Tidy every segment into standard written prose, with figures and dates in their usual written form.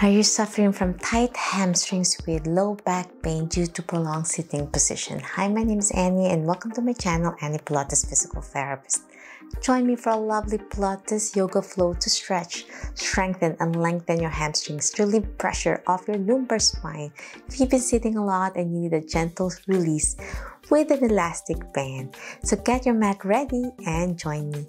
Are you suffering from tight hamstrings with low back pain due to prolonged sitting position? Hi, my name is Annie and welcome to my channel, Annie Pilates Physical Therapist. Join me for a lovely Pilates yoga flow to stretch, strengthen, and lengthen your hamstrings to relieve pressure off your lumbar spine. If you've been sitting a lot and you need a gentle release with an elastic band. So get your mat ready and join me.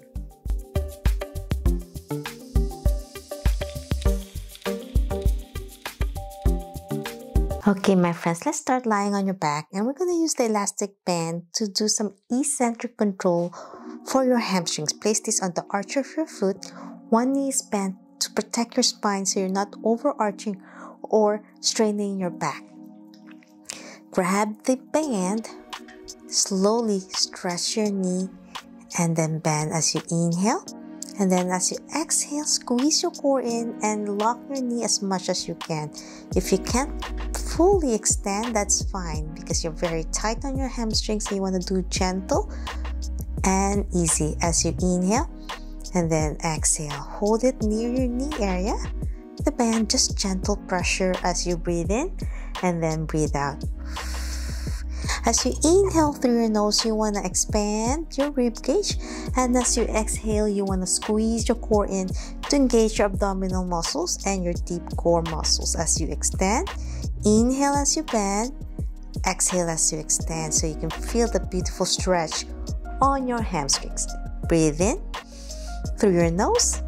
Okay, my friends, let's start lying on your back and we're going to use the elastic band to do some eccentric control for your hamstrings. Place this on the arch of your foot. One knee is bent to protect your spine so you're not overarching or straining your back. Grab the band, slowly stretch your knee and then bend as you inhale. And then as you exhale, squeeze your core in and lock your knee as much as you can. If you can't fully extend, that's fine because you're very tight on your hamstrings. So you want to do gentle and easy as you inhale and then exhale. Hold it near your knee area. The band, just gentle pressure as you breathe in and then breathe out. As you inhale through your nose, you want to expand your rib cage, and as you exhale, you want to squeeze your core in to engage your abdominal muscles and your deep core muscles. As you extend, inhale as you bend, exhale as you extend, so you can feel the beautiful stretch on your hamstrings. Breathe in through your nose,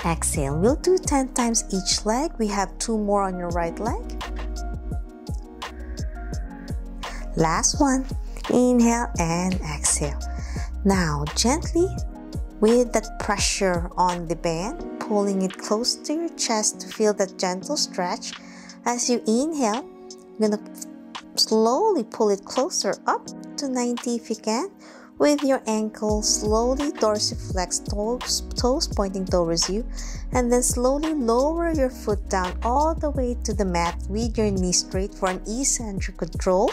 exhale. We'll do 10 times each leg. We have 2 more on your right leg. Last one, inhale and exhale. Now, gently, with that pressure on the band, pulling it close to your chest to feel that gentle stretch. As you inhale, you're gonna slowly pull it closer up to 90 if you can. With your ankle, slowly dorsiflex, toes pointing towards you. And then slowly lower your foot down all the way to the mat with your knee straight for an eccentric control.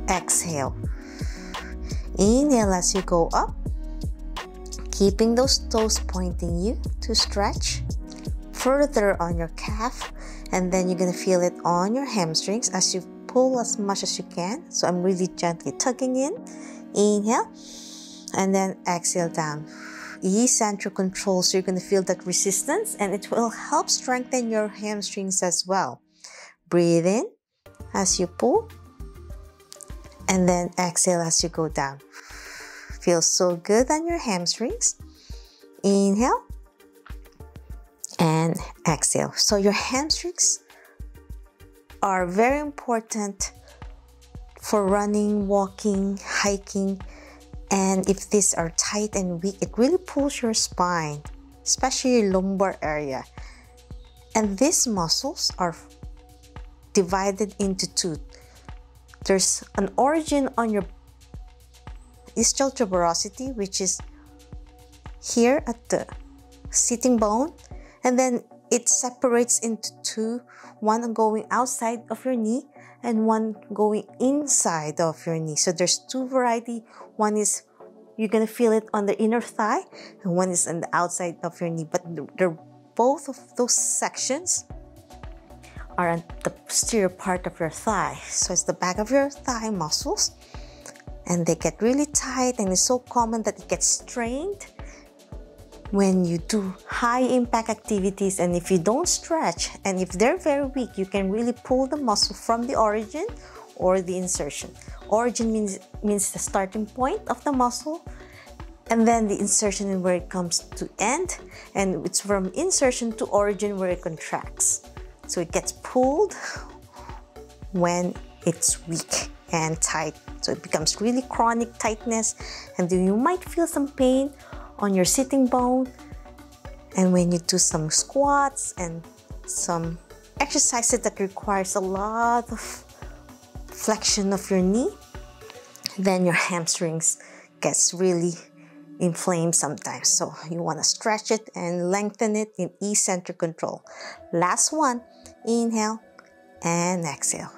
Exhale. Inhale as you go up, keeping those toes pointing you to stretch further on your calf, and then you're going to feel it on your hamstrings as you pull as much as you can. So I'm really gently tugging in. Inhale and then exhale down. Eccentric control, so you're going to feel that resistance and it will help strengthen your hamstrings as well. Breathe in as you pull and then exhale as you go down. Feels so good on your hamstrings. Inhale and exhale. So your hamstrings are very important for running, walking, hiking, and if these are tight and weak, it really pulls your spine, especially your lumbar area. And these muscles are divided into 2. There's an origin on your ischial tuberosity, which is here at the sitting bone, and then it separates into 2, one going outside of your knee and one going inside of your knee. So there's 2 variety. One is you're gonna feel it on the inner thigh, and one is on the outside of your knee. But they're both of those sections are on the posterior part of your thigh. So it's the back of your thigh muscles, and they get really tight, and it's so common that it gets strained when you do high impact activities. And if you don't stretch, and if they're very weak, you can really pull the muscle from the origin or the insertion. Origin means the starting point of the muscle, and then the insertion is where it comes to end, and it's from insertion to origin where it contracts. So it gets pulled when it's weak and tight. So it becomes really chronic tightness, and then you might feel some pain on your sitting bone. And when you do some squats and some exercises that requires a lot of flexion of your knee, then your hamstrings gets really inflamed sometimes. So you want to stretch it and lengthen it in eccentric control. Last one, inhale and exhale.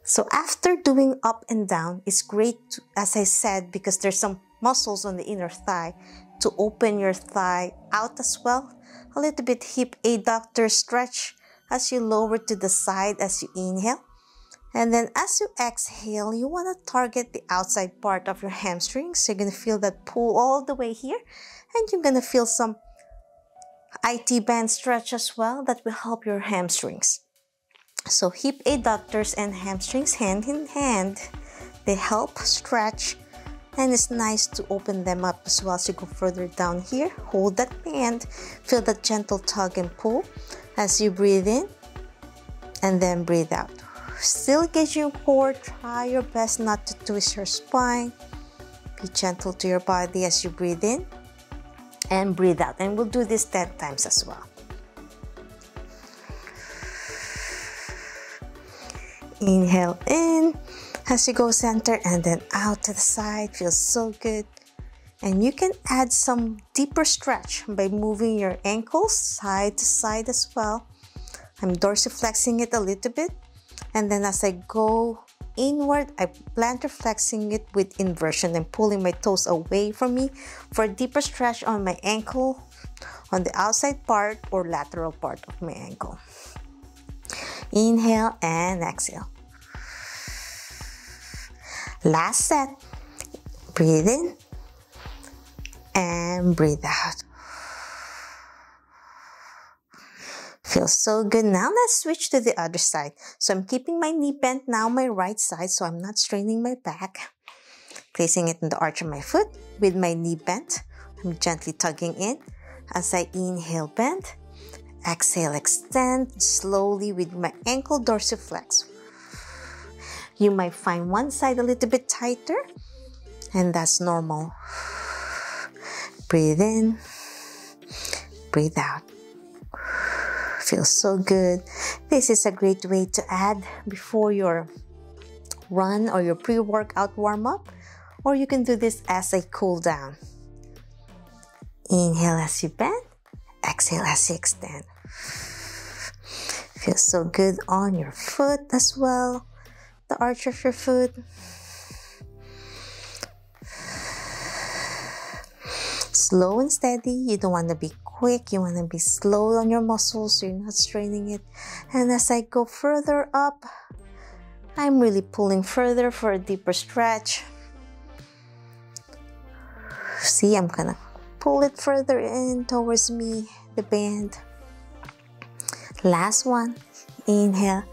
So after doing up and down, it's great to, as I said, because there's some muscles on the inner thigh, to open your thigh out as well, a little bit hip adductor stretch as you lower to the side as you inhale. And then as you exhale, you want to target the outside part of your hamstrings. So you're going to feel that pull all the way here. And you're going to feel some IT band stretch as well that will help your hamstrings. So hip adductors and hamstrings hand in hand. They help stretch. And it's nice to open them up as well as you go further down here. Hold that band. Feel that gentle tug and pull as you breathe in. And then breathe out. Still engage your core. Try your best not to twist your spine. Be gentle to your body as you breathe in and breathe out. And we'll do this 10 times as well. Inhale in as you go center and then out to the side. Feels so good. And you can add some deeper stretch by moving your ankles side to side as well. I'm dorsiflexing it a little bit. And then as I go inward, I'm plantar flexing it with inversion and pulling my toes away from me for a deeper stretch on my ankle, on the outside part or lateral part of my ankle. Inhale and exhale. Last set. Breathe in and breathe out. Feels so good. Now let's switch to the other side. So I'm keeping my knee bent now, my right side, so I'm not straining my back. Placing it in the arch of my foot with my knee bent. I'm gently tugging in as I inhale, bend. Exhale, extend slowly with my ankle dorsiflex. You might find one side a little bit tighter, and that's normal. Breathe in, breathe out. Feels so good. This is a great way to add before your run or your pre-workout warm-up, or you can do this as a cool down. Inhale as you bend, exhale as you extend. Feels so good on your foot as well, the arch of your foot. Slow and steady. You don't want to be quick. You want to be slow on your muscles so you're not straining it. And as I go further up, I'm really pulling further for a deeper stretch. See, I'm gonna pull it further in towards me, the band. Last one. Inhale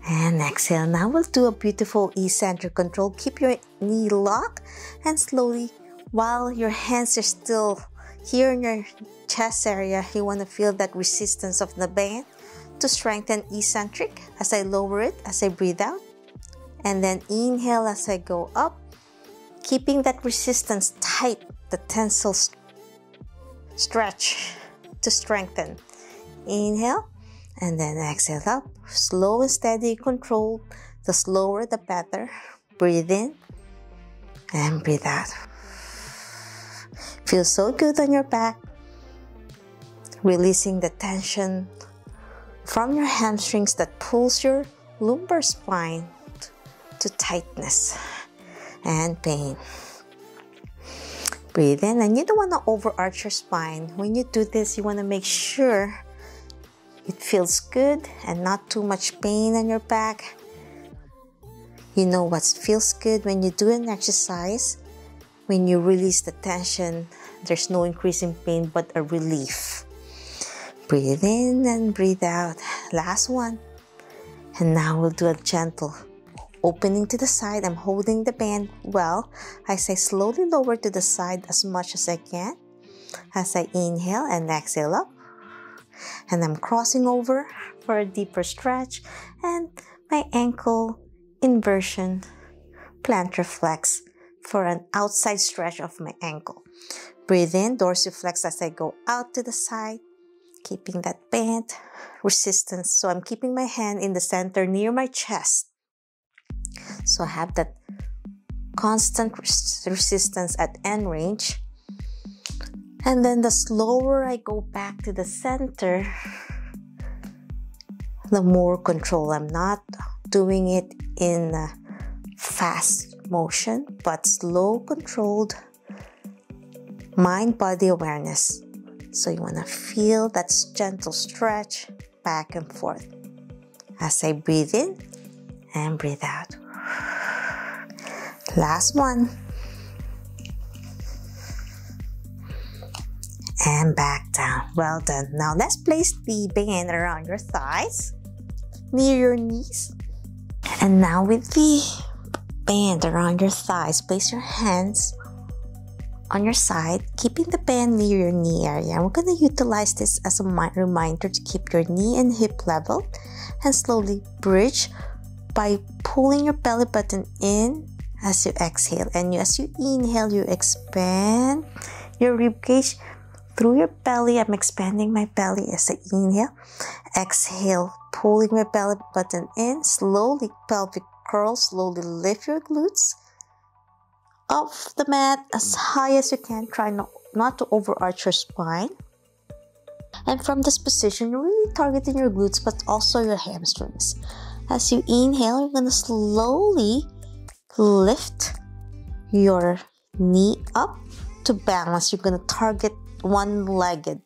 and exhale. Now we'll do a beautiful eccentric control. Keep your knee locked and slowly, while your hands are still here in your chest area, you want to feel that resistance of the band to strengthen eccentric as I lower it, as I breathe out. And then inhale as I go up, keeping that resistance tight, the tensile stretch to strengthen. Inhale and then exhale up. Slow and steady, controlled. The slower, the better. Breathe in and breathe out. Feels so good on your back. Releasing the tension from your hamstrings that pulls your lumbar spine to tightness and pain. Breathe in, and you don't want to overarch your spine. When you do this, you want to make sure it feels good and not too much pain on your back. You know what feels good when you do an exercise? When you release the tension, there's no increase in pain but a relief. Breathe in and breathe out. Last one. And now we'll do a gentle opening to the side. I'm holding the band well as I slowly lower to the side as much as I can. As I inhale and exhale up. And I'm crossing over for a deeper stretch. And my ankle inversion, plantar flex for an outside stretch of my ankle. Breathe in, dorsiflex as I go out to the side, keeping that band resistance. So I'm keeping my hand in the center near my chest. So I have that constant resistance at end range. And then the slower I go back to the center, the more control. I'm not doing it in fast motion, but slow, controlled mind-body awareness. So you want to feel that gentle stretch back and forth as I breathe in and breathe out. Last one. And back down. Well done. Now let's place the band around your thighs, near your knees. And now with the band around your thighs, place your hands on your side, keeping the band near your knee area. And we're going to utilize this as a reminder to keep your knee and hip level and slowly bridge by pulling your belly button in as you exhale. And as you inhale, you expand your rib cage through your belly. I'm expanding my belly as I inhale. Exhale, pulling my belly button in. Slowly, pelvic curl. Slowly lift your glutes off the mat as high as you can. Try not to overarch your spine. And from this position, you're really targeting your glutes, but also your hamstrings. As you inhale, you're going to slowly lift your knee up to balance. You're going to target one-legged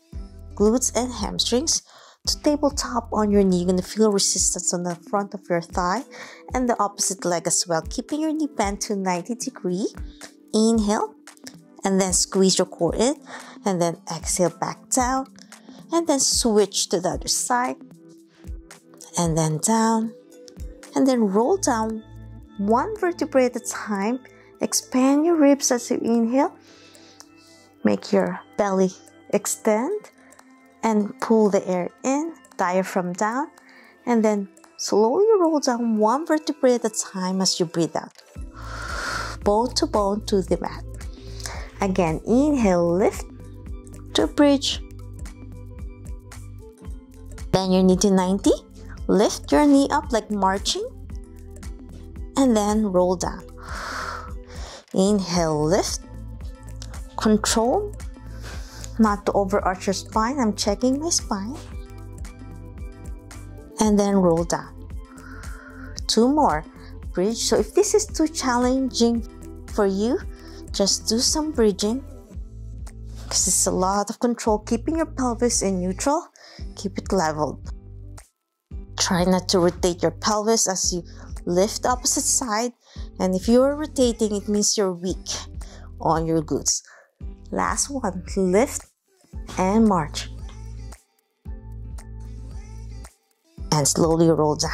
glutes and hamstrings to tabletop on your knee. You're going to feel resistance on the front of your thigh and the opposite leg as well. Keeping your knee bent to 90 degrees. Inhale and then squeeze your core in and then exhale back down and then switch to the other side and then down and then roll down one vertebrae at a time. Expand your ribs as you inhale. Make your belly extend and pull the air in, diaphragm down, and then slowly roll down one vertebrae at a time as you breathe out. Bone to the mat. Again, inhale, lift to bridge. Bend your knee to 90. Lift your knee up like marching. And then roll down. Inhale, lift. Control not to overarch your spine. I'm checking my spine. And then roll down. Two more. Bridge. So if this is too challenging for you, just do some bridging because it's a lot of control. Keeping your pelvis in neutral. Keep it leveled. Try not to rotate your pelvis as you lift the opposite side. And if you are rotating, it means you're weak on your glutes. Last one, lift and march. And slowly roll down.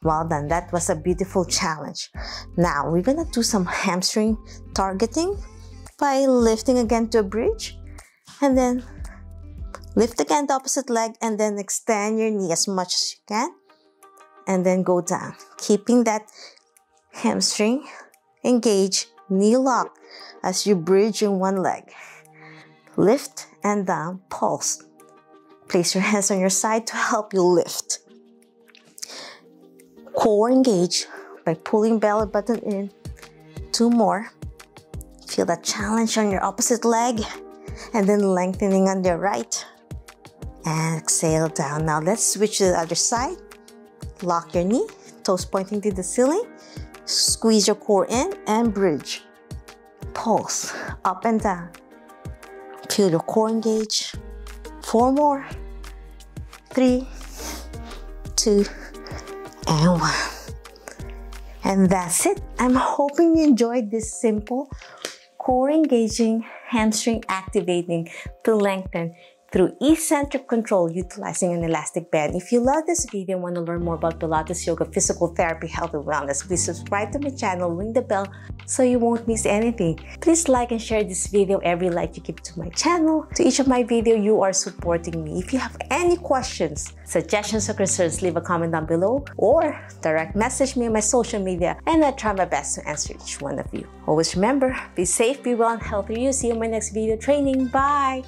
Well done, that was a beautiful challenge. Now we're gonna do some hamstring targeting by lifting again to a bridge. And then lift again the opposite leg and then extend your knee as much as you can. And then go down, keeping that hamstring engaged, knee lock as you bridge in one leg. Lift and down, pulse. Place your hands on your side to help you lift. Core engage by pulling belly button in. Two more. Feel that challenge on your opposite leg and then lengthening on the right. And exhale down. Now let's switch to the other side. Lock your knee, toes pointing to the ceiling. Squeeze your core in and bridge. Pulse up and down. Feel your core engage. Four more. 3, 2, and 1. And that's it. I'm hoping you enjoyed this simple core engaging, hamstring activating to lengthen through eccentric control utilizing an elastic band. If you love this video and want to learn more about Pilates, yoga, physical therapy, health, and wellness, please subscribe to my channel, ring the bell so you won't miss anything. Please like and share this video. Every like you give to my channel, to each of my videos, you are supporting me. If you have any questions, suggestions, or concerns, leave a comment down below or direct message me on my social media and I'll try my best to answer each one of you. Always remember, be safe, be well, and healthy. See you in my next video training. Bye!